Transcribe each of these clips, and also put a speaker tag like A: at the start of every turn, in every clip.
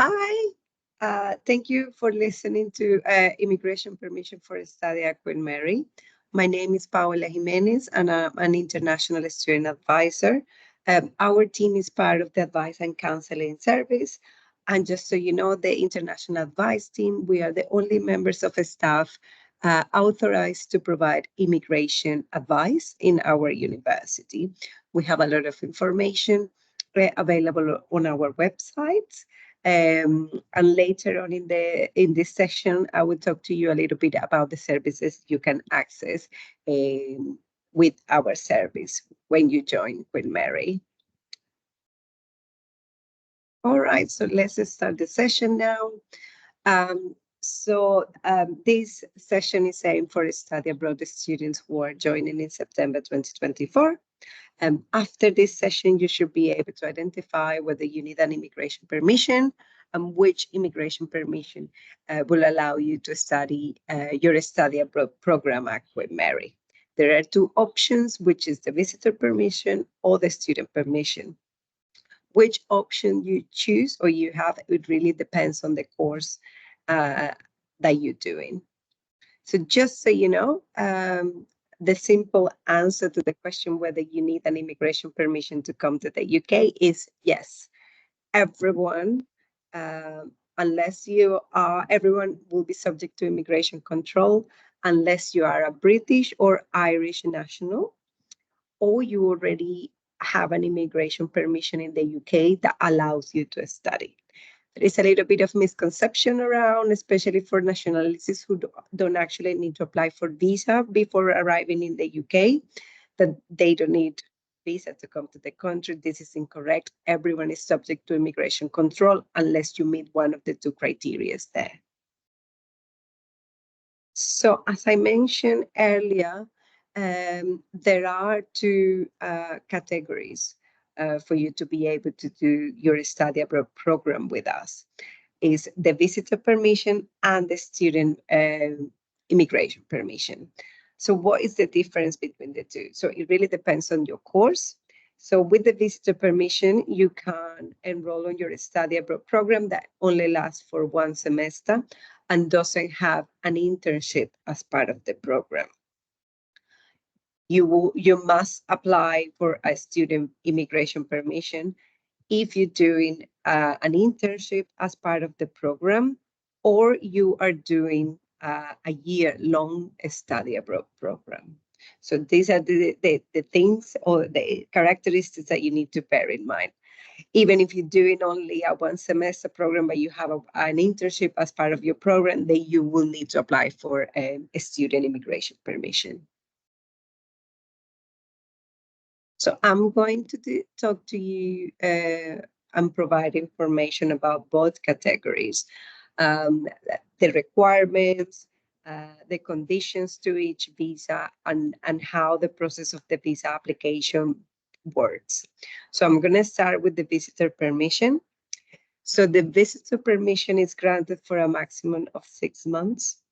A: Hi, thank you for listening to Immigration Permission for Study at Queen Mary. My name is Paola Jimenez, and I'm an international student advisor. Our team is part of the Advice and Counseling Service. And just so you know, the International Advice Team, we are the only members of staff authorized to provide immigration advice in our university. We have a lot of information available on our website. And later on in this session, I will talk to you a little bit about the services you can access with our service when you join Queen Mary. All right, so let's start the session now. This session is aimed for study abroad students who are joining in September 2024. After this session, you should be able to identify whether you need an immigration permission and which immigration permission will allow you to study your study abroad program at Queen Mary. There are two options, which is the visitor permission or the student permission. Which option you choose or you have, it really depends on the course that you're doing. So just so you know, the simple answer to the question whether you need an immigration permission to come to the UK is yes. Everyone, unless you are, everyone will be subject to immigration control unless you are a British or Irish national, or you already have an immigration permission in the UK that allows you to study. There is a little bit of misconception around, especially for nationalities who don't actually need to apply for visa before arriving in the UK, that they don't need visa to come to the country. This is incorrect. Everyone is subject to immigration control unless you meet one of the two criteria there. So as I mentioned earlier, there are two categories for you to be able to do your study abroad program with us. Is the visitor permission and the student immigration permission. So what is the difference between the two? So it really depends on your course. So with the visitor permission, you can enroll on your study abroad program that only lasts for one semester and doesn't have an internship as part of the program. You must apply for a student immigration permission if you're doing an internship as part of the program, or you are doing a year-long study abroad program. So these are the things or the characteristics that you need to bear in mind. Even if you're doing only a one semester program, but you have an internship as part of your program, then you will need to apply for a student immigration permission. So I'm going to talk to you and provide information about both categories, the requirements, the conditions to each visa, and how the process of the visa application works. So I'm going to start with the visitor permission. So the visitor permission is granted for a maximum of 6 months.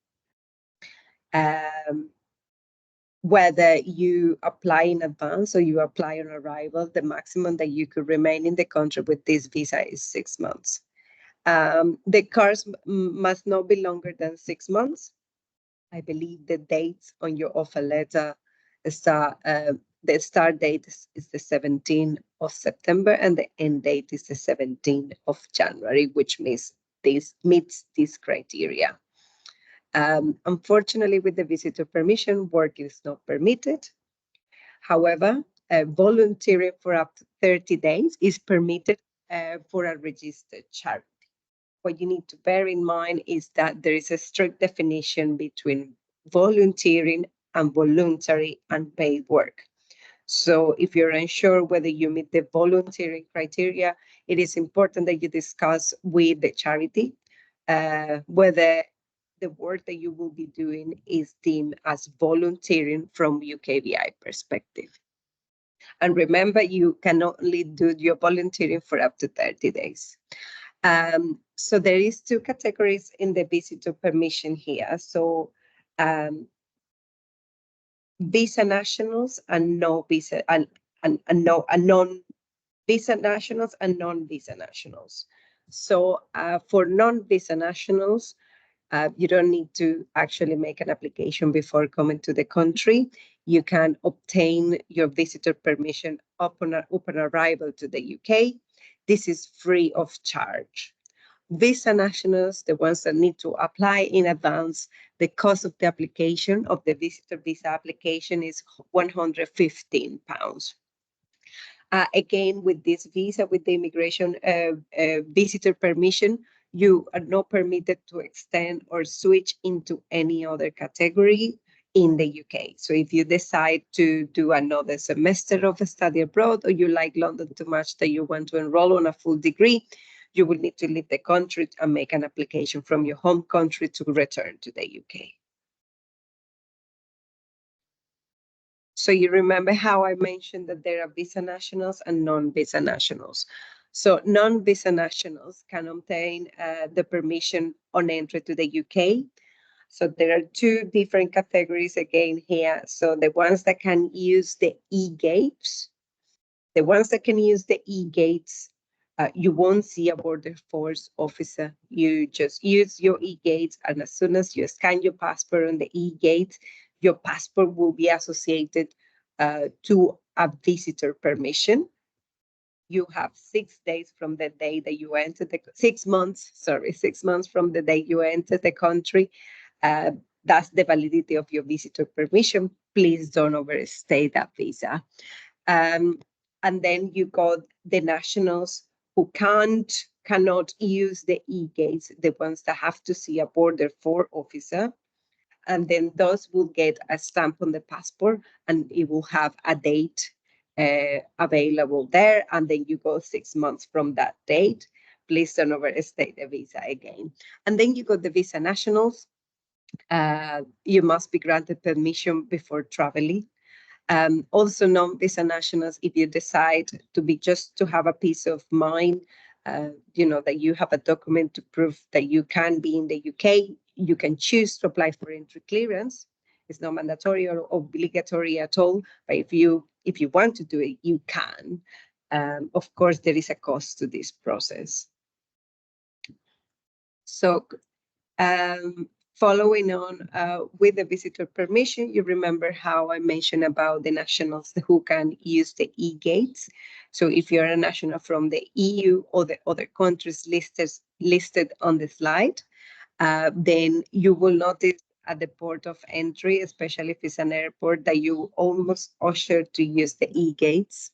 A: Whether you apply in advance or you apply on arrival, the maximum that you could remain in the country with this visa is 6 months. The course must not be longer than 6 months. I believe the dates on your offer letter the start date is the 17th of September and the end date is the 17th of January, which means this meets this criteria. Unfortunately, with the visitor permission, work is not permitted. However, volunteering for up to 30 days is permitted for a registered charity. What you need to bear in mind is that there is a strict definition between volunteering and voluntary unpaid work. So if you're unsure whether you meet the volunteering criteria, it is important that you discuss with the charity whether the work that you will be doing is deemed as volunteering from UKVI perspective. And remember, you can only do your volunteering for up to 30 days. So there is two categories in the visitor permission here. So visa nationals and no visa and non visa nationals and non-visa nationals. So for non-visa nationals, you don't need to actually make an application before coming to the country. You can obtain your visitor permission upon arrival to the UK. This is free of charge. Visa nationals, the ones that need to apply in advance, the cost of the application of the visitor visa application is £115. Again, with this visa, with the immigration visitor permission, you are not permitted to extend or switch into any other category in the UK. So if you decide to do another semester of a study abroad, or you like London too much that you want to enroll on a full degree, you will need to leave the country and make an application from your home country to return to the UK. So you remember how I mentioned that there are visa nationals and non-visa nationals. So non-visa nationals can obtain the permission on entry to the UK. So there are two different categories again here. So the ones that can use the e-gates, you won't see a border force officer. You just use your e-gates, and as soon as you scan your passport on the e-gate, your passport will be associated to a visitor permission. You have 6 days from the day that you enter 6 months, 6 months from the day you enter the country. That's the validity of your visitor permission. Please don't overstay that visa. And then you got the nationals who cannot use the e-gates, the ones that have to see a border force officer. And then those will get a stamp on the passport, and it will have a date available there. And then you go 6 months from that date. Please don't overstay the visa again. And then you got the visa nationals. You must be granted permission before traveling. Also non-visa nationals, if you decide to have a peace of mind, that you have a document to prove that you can be in the UK, you can choose to apply for entry clearance. It's not mandatory or obligatory at all, but if you want to do it, you can. Of course, there is a cost to this process. So following on with the visitor permission, you remember how I mentioned about the nationals who can use the e-gates. So if you're a national from the EU or the other countries listed on the slide, then you will notice at the port of entry, especially if it's an airport, that you almost ushered to use the e-gates.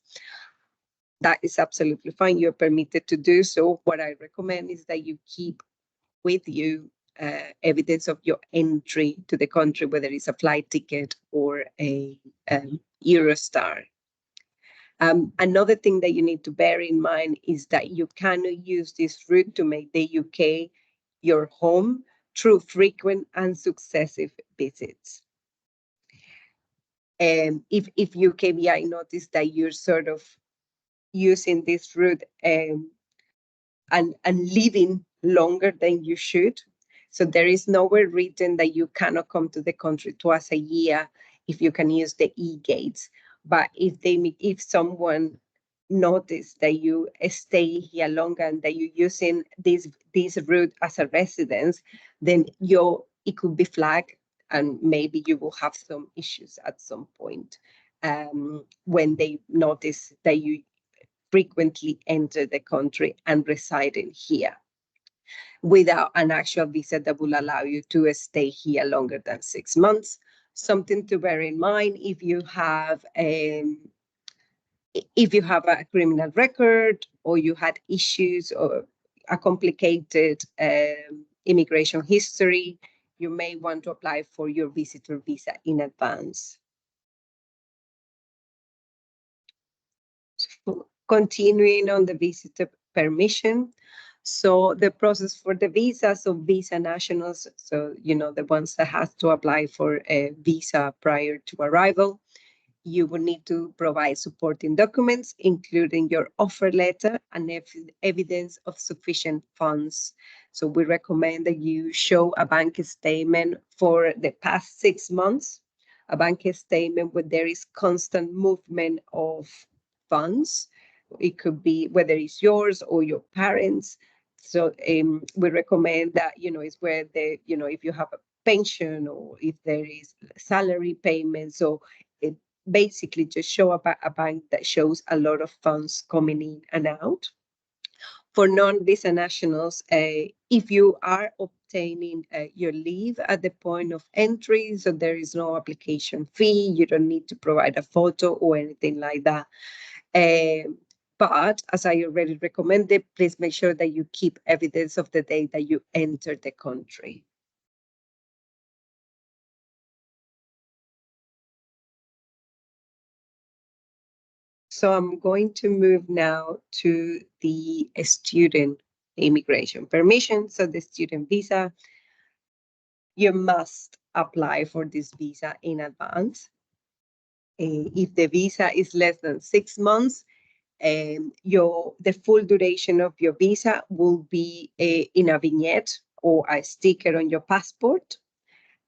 A: That is absolutely fine. You're permitted to do so. What I recommend is that you keep with you evidence of your entry to the country, whether it's a flight ticket or a Eurostar. Another thing that you need to bear in mind is that you cannot use this route to make the UK your home through frequent and successive visits. If UKVI notice that you're sort of using this route and living longer than you should, so there is nowhere written that you cannot come to the country twice a year if you can use the e-gates. But if someone notice that you stay here longer and that you're using this route as a residence, then it could be flagged, and maybe you will have some issues at some point when they notice that you frequently enter the country and residing here without an actual visa that will allow you to stay here longer than 6 months. Something to bear in mind: if you have a criminal record, or you had issues or a complicated immigration history, you may want to apply for your visitor visa in advance. So, continuing on the visitor permission. So the process for the visa, so visa nationals, so the ones that have to apply for a visa prior to arrival, you will need to provide supporting documents, including your offer letter and evidence of sufficient funds. So we recommend that you show a bank statement for the past 6 months, a bank statement where there is constant movement of funds. It could be whether it's yours or your parents', So we recommend that, it's where if you have a pension or if there is salary payment. So it basically just show a bank that shows a lot of funds coming in and out. For non-visa nationals, if you are obtaining your leave at the point of entry, so there is no application fee, you don't need to provide a photo or anything like that. But as I already recommended, please make sure that you keep evidence of the day that you enter the country. So I'm going to move now to the student immigration permission. So the student visa, you must apply for this visa in advance. If the visa is less than 6 months, the full duration of your visa will be in a vignette or a sticker on your passport.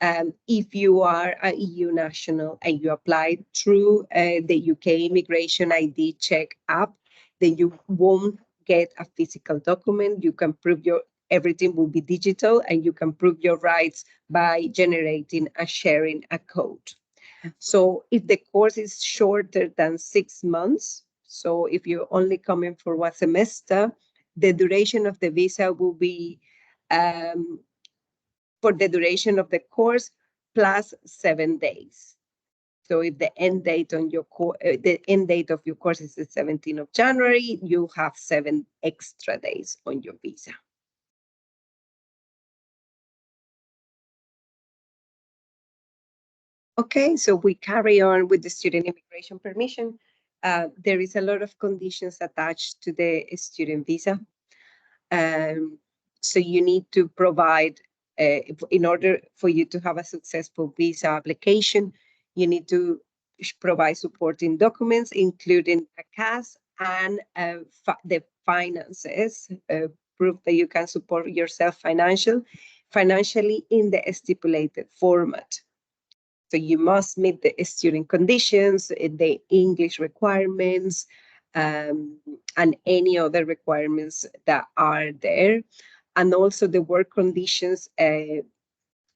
A: If you are a EU national and you apply through the UK Immigration ID Check app, then you won't get a physical document. You can prove everything will be digital, and you can prove your rights by generating and sharing a code. So if the course is shorter than 6 months, so if you're only coming for 1 semester, the duration of the visa will be for the duration of the course plus 7 days. So if the end date of your course is the 17th of January, you have 7 extra days on your visa. Okay, so we carry on with the student immigration permission. There is a lot of conditions attached to the student visa. So you need to provide, in order for you to have a successful visa application, you need to provide supporting documents, including a CAS and the finances, proof that you can support yourself financially in the stipulated format. So you must meet the student conditions, the English requirements, and any other requirements that are there. And also the work conditions.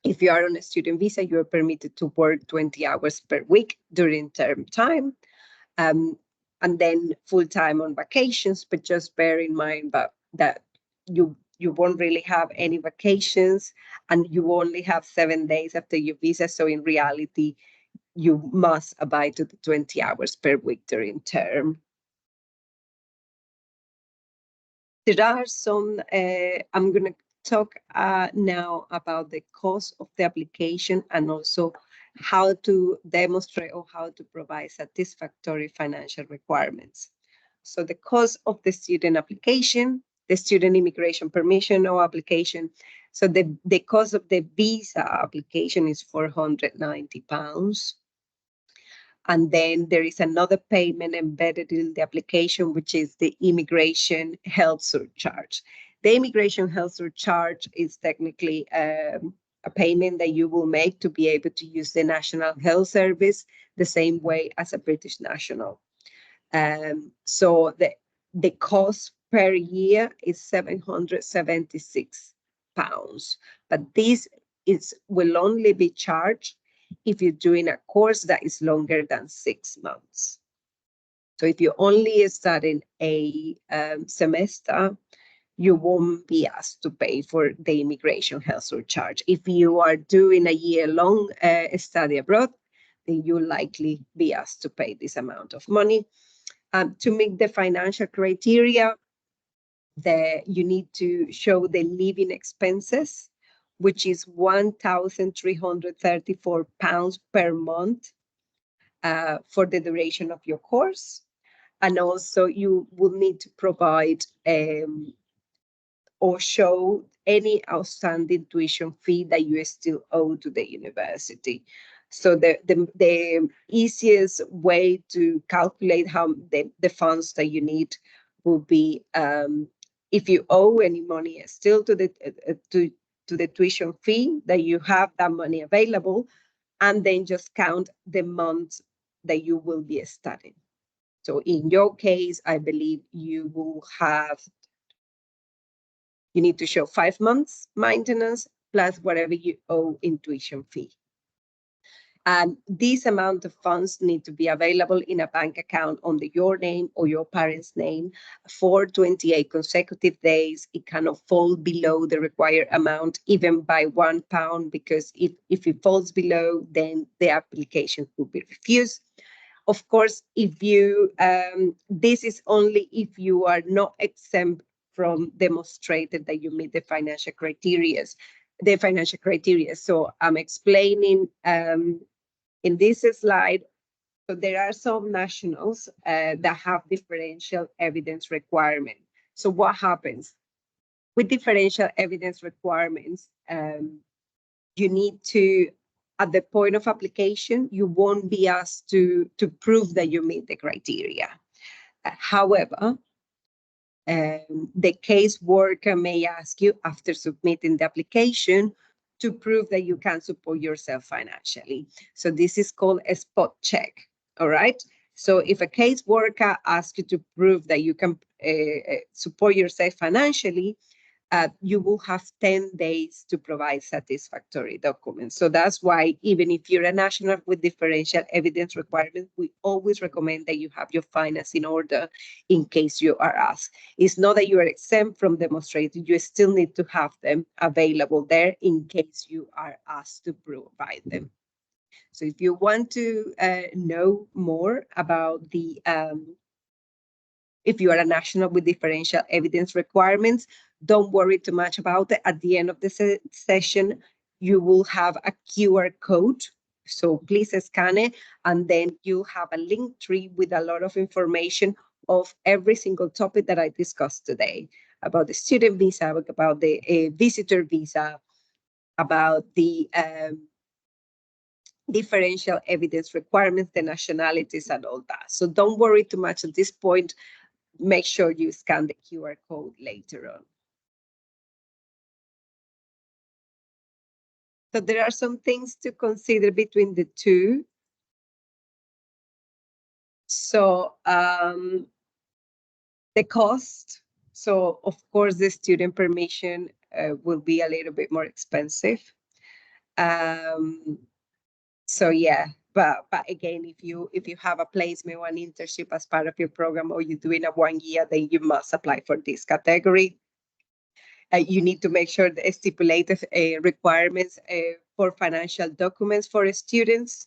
A: If you are on a student visa, you are permitted to work 20 hours per week during term time. And then full-time on vacations, but just bear in mind that you won't really have any vacations, and you only have 7 days after your visa. So in reality, you must abide to the 20 hours per week during term. There are some, I'm going to talk now about the cost of the application and also how to demonstrate or how to provide satisfactory financial requirements. So the cost of the student application, the student immigration permission or application. So the cost of the visa application is £490. And then there is another payment embedded in the application, which is the immigration health surcharge. The immigration health surcharge is technically a payment that you will make to be able to use the National Health Service the same way as a British national. So the cost per year is £776, but this will only be charged if you're doing a course that is longer than 6 months. So if you're only studying a semester, you won't be asked to pay for the immigration health surcharge. If you are doing a year-long study abroad, then you'll likely be asked to pay this amount of money. To meet the financial criteria, you need to show the living expenses, which is £1,334 per month for the duration of your course. And also you will need to provide or show any outstanding tuition fee that you still owe to the university. So the easiest way to calculate how the funds that you need will be if you owe any money still to the tuition fee, that you have that money available, and then just count the months that you will be studying. So in your case, I believe you will have You need to show 5 months maintenance plus whatever you owe in tuition fee. And this amount of funds need to be available in a bank account under your name or your parents' name for 28 consecutive days. It cannot fall below the required amount, even by £1, because if it falls below, then the application could be refused. Of course, if you, this is only if you are not exempt from demonstrated that you meet the financial criteria. So I'm explaining in this slide, so there are some nationals that have differential evidence requirement. So what happens? With differential evidence requirements, you need to, at the point of application, you won't be asked to prove that you meet the criteria. However, the caseworker may ask you after submitting the application to prove that you can support yourself financially. So this is called a spot check, all right? So if a caseworker asks you to prove that you can support yourself financially, you will have 10 days to provide satisfactory documents. So that's why even if you're a national with differential evidence requirements, we always recommend that you have your finance in order in case you are asked. It's not that you are exempt from demonstrating, you still need to have them available there in case you are asked to provide them. So if you want to know more about the if you are a national with differential evidence requirements, don't worry too much about it. At the end of the session, you will have a QR code. So please scan it, and then you have a link tree with a lot of information of every single topic that I discussed today, about the student visa, about the visitor visa, about the differential evidence requirements, the nationalities, and all that. So don't worry too much at this point. Make sure you scan the QR code later on. So there are some things to consider between the two. So the cost. So of course, the student permission will be a little bit more expensive. So yeah, but again, if you have a placement or an internship as part of your program, or you're doing a 1 year, then you must apply for this category. You need to make sure the stipulated requirements for financial documents for students.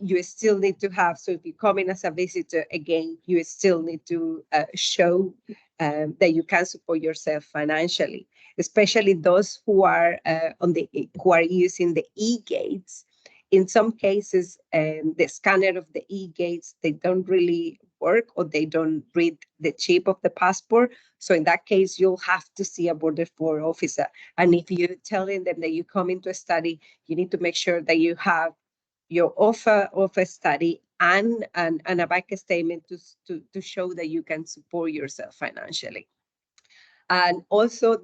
A: You still need to have, so if you come in as a visitor, again, you still need to show that you can support yourself financially, especially those who are who are using the e-gates. In some cases, the scanner of the e-gates, they don't really work, or they don't read the chip of the passport. So in that case, you'll have to see a border force officer. And if you're telling them that you come into a study, you need to make sure that you have your offer of a study and a bank statement to show that you can support yourself financially. And also,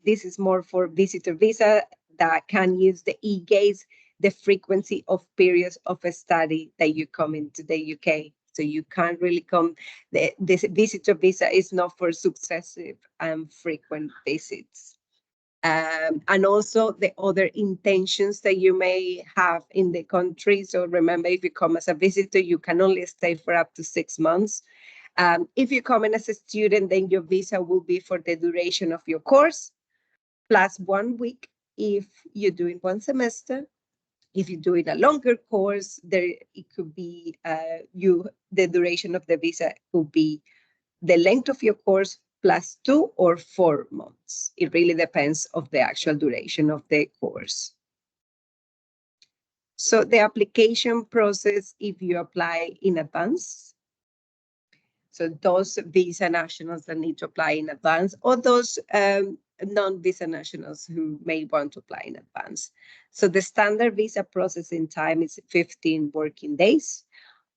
A: this is more for visitor visa that can use the e-gates, the frequency of periods of a study that you come into the UK. So you can't really come, this visitor visa is not for successive and frequent visits. And also the other intentions that you may have in the country. So remember, if you come as a visitor, you can only stay for up to 6 months. If you come in as a student, then your visa will be for the duration of your course, plus 1 week if you're doing 1 semester. If you're doing a longer course, it could be the duration of the visa could be the length of your course plus 2 or 4 months. It really depends of the actual duration of the course. So the application process, if you apply in advance, so those visa nationals that need to apply in advance, or those non-visa nationals who may want to apply in advance. So the standard visa processing time is 15 working days,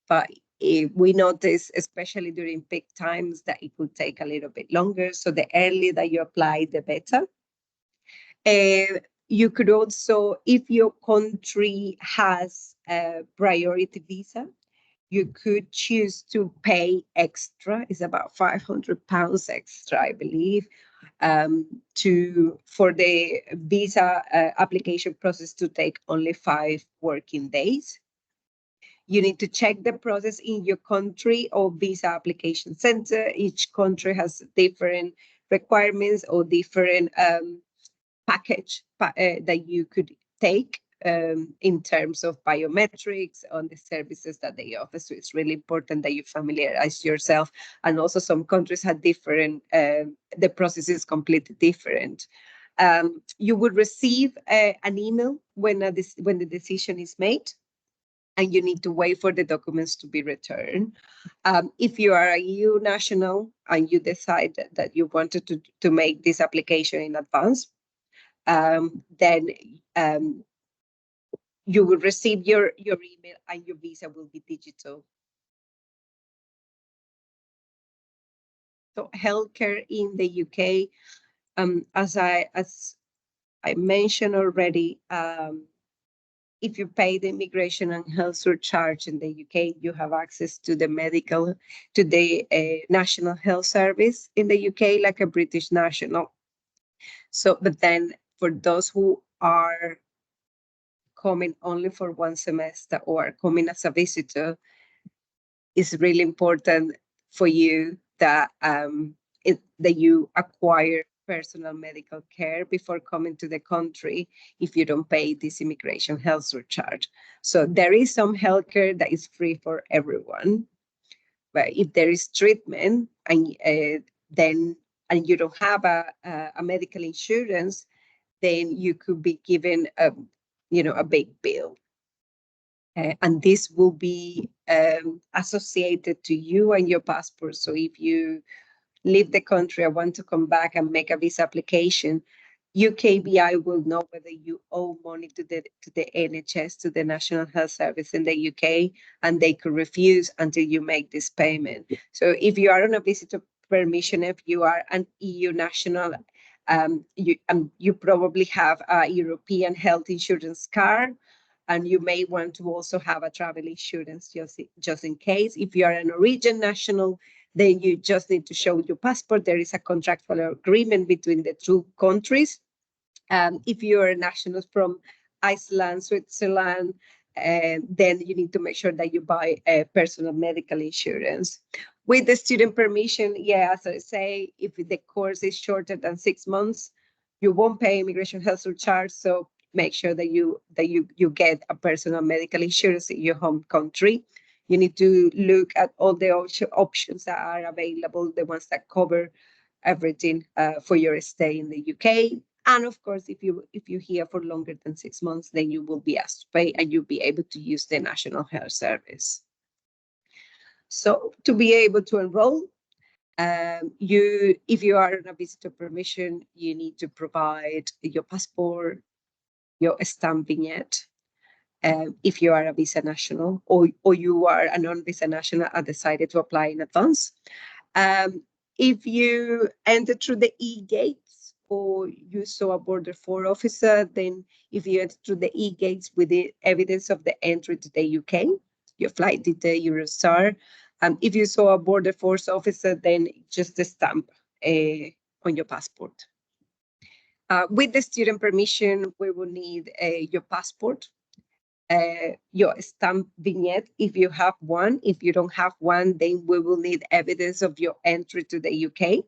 A: but we notice, especially during peak times, that it could take a little bit longer. So the earlier that you apply, the better. You could also, if your country has a priority visa, you could choose to pay extra. It's about £500 extra, I believe, for the visa application process to take only 5 working days. You need to check the process in your country or visa application center. Each country has different requirements or different package that you could take in terms of biometrics on the services that they offer. So it's really important that you familiarize yourself. And also some countries have different, the process is completely different. You would receive an email when the decision is made, and you need to wait for the documents to be returned. If you are a EU national and you decide that you wanted to make this application in advance, then you will receive your email and your visa will be digital. So healthcare in the UK, as I mentioned already, if you pay the immigration and health surcharge in the UK, you have access to the National Health Service in the UK, like a British national. So, but then for those who are coming only for one semester or coming as a visitor, it's really important for you that that you acquire personal medical care before coming to the country if you don't pay this immigration health surcharge. So there is some healthcare that is free for everyone, but if there is treatment and then you don't have a medical insurance, then you could be given a big bill. And this will be associated to you and your passport. So if you leave the country and want to come back and make a visa application, UKVI will know whether you owe money to the NHS, to the National Health Service in the UK, and they could refuse until you make this payment. So if you are on a visitor permission, if you are an EU national, you probably have a European health insurance card, and you may want to also have a travel insurance just in case. If you are a Norwegian national, then you just need to show your passport. There is a contractual agreement between the two countries. If you are nationals from Iceland, Switzerland, then you need to make sure that you buy a personal medical insurance. With the student permission, yeah, as I say, if the course is shorter than 6 months, you won't pay immigration health surcharge. So make sure that you get a personal medical insurance in your home country. You need to look at all the options that are available, the ones that cover everything for your stay in the UK. And of course, if you're here for longer than 6 months, then you will be asked to pay and you'll be able to use the National Health Service. So to be able to enroll, if you are on a visitor permission, you need to provide your passport, your stamp vignette. If you are a visa national or you are a non-visa national and decided to apply in advance. If you enter through the e-gates or you saw a border force officer, then if you enter through the e-gates with the evidence of the entry to the UK, your flight detail, Eurostar. If you saw a border force officer, then just a stamp on your passport. With the student permission, we will need your passport, your stamp vignette if you have one. If you don't have one, then we will need evidence of your entry to the UK.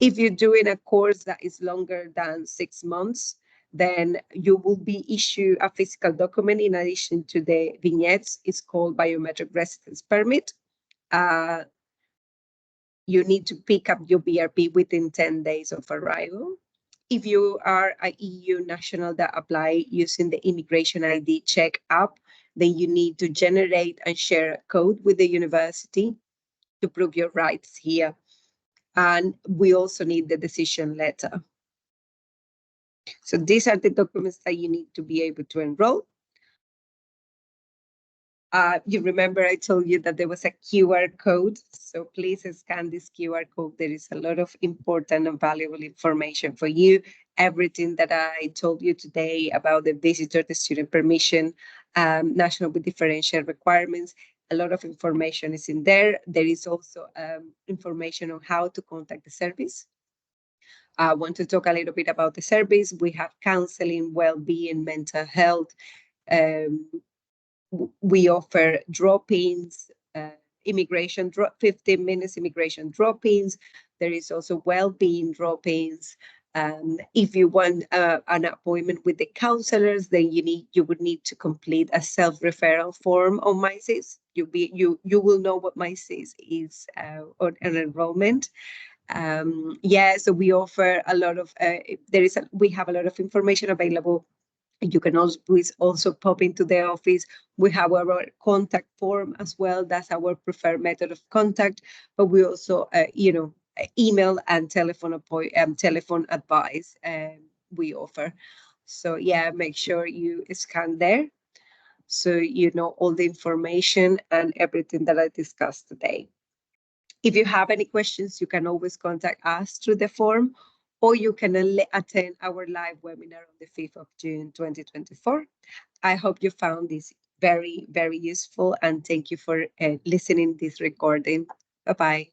A: If you're doing a course that is longer than 6 months, then you will be issued a physical document in addition to the vignettes. It's called biometric residence permit. You need to pick up your BRP within 10 days of arrival. If you are a EU national that apply using the Immigration ID Check app, then you need to generate and share a code with the university to prove your rights here. And we also need the decision letter. So these are the documents that you need to be able to enroll. You remember I told you that there was a QR code. So please scan this QR code. There is a lot of important and valuable information for you. Everything that I told you today about the visitor, the student permission, national with differential requirements, a lot of information is in there. There is also information on how to contact the service. I want to talk a little bit about the service. We have counseling, well-being, mental health. Um, we offer drop-ins, 15 minutes immigration drop-ins. There is also well-being drop-ins. If you want an appointment with the counselors, then you would need to complete a self-referral form on MySIS. You will know what MySIS is on an enrollment. So we offer a lot of we have a lot of information available. You can also pop into the office. We have our contact form as well. That's our preferred method of contact. But we also, email and telephone advice we offer. So yeah, make sure you scan there so you know all the information and everything that I discussed today. If you have any questions, you can always contact us through the form, or you can attend our live webinar on the 5th of June, 2024. I hope you found this very, very useful, and thank you for listening to this recording. Bye-bye.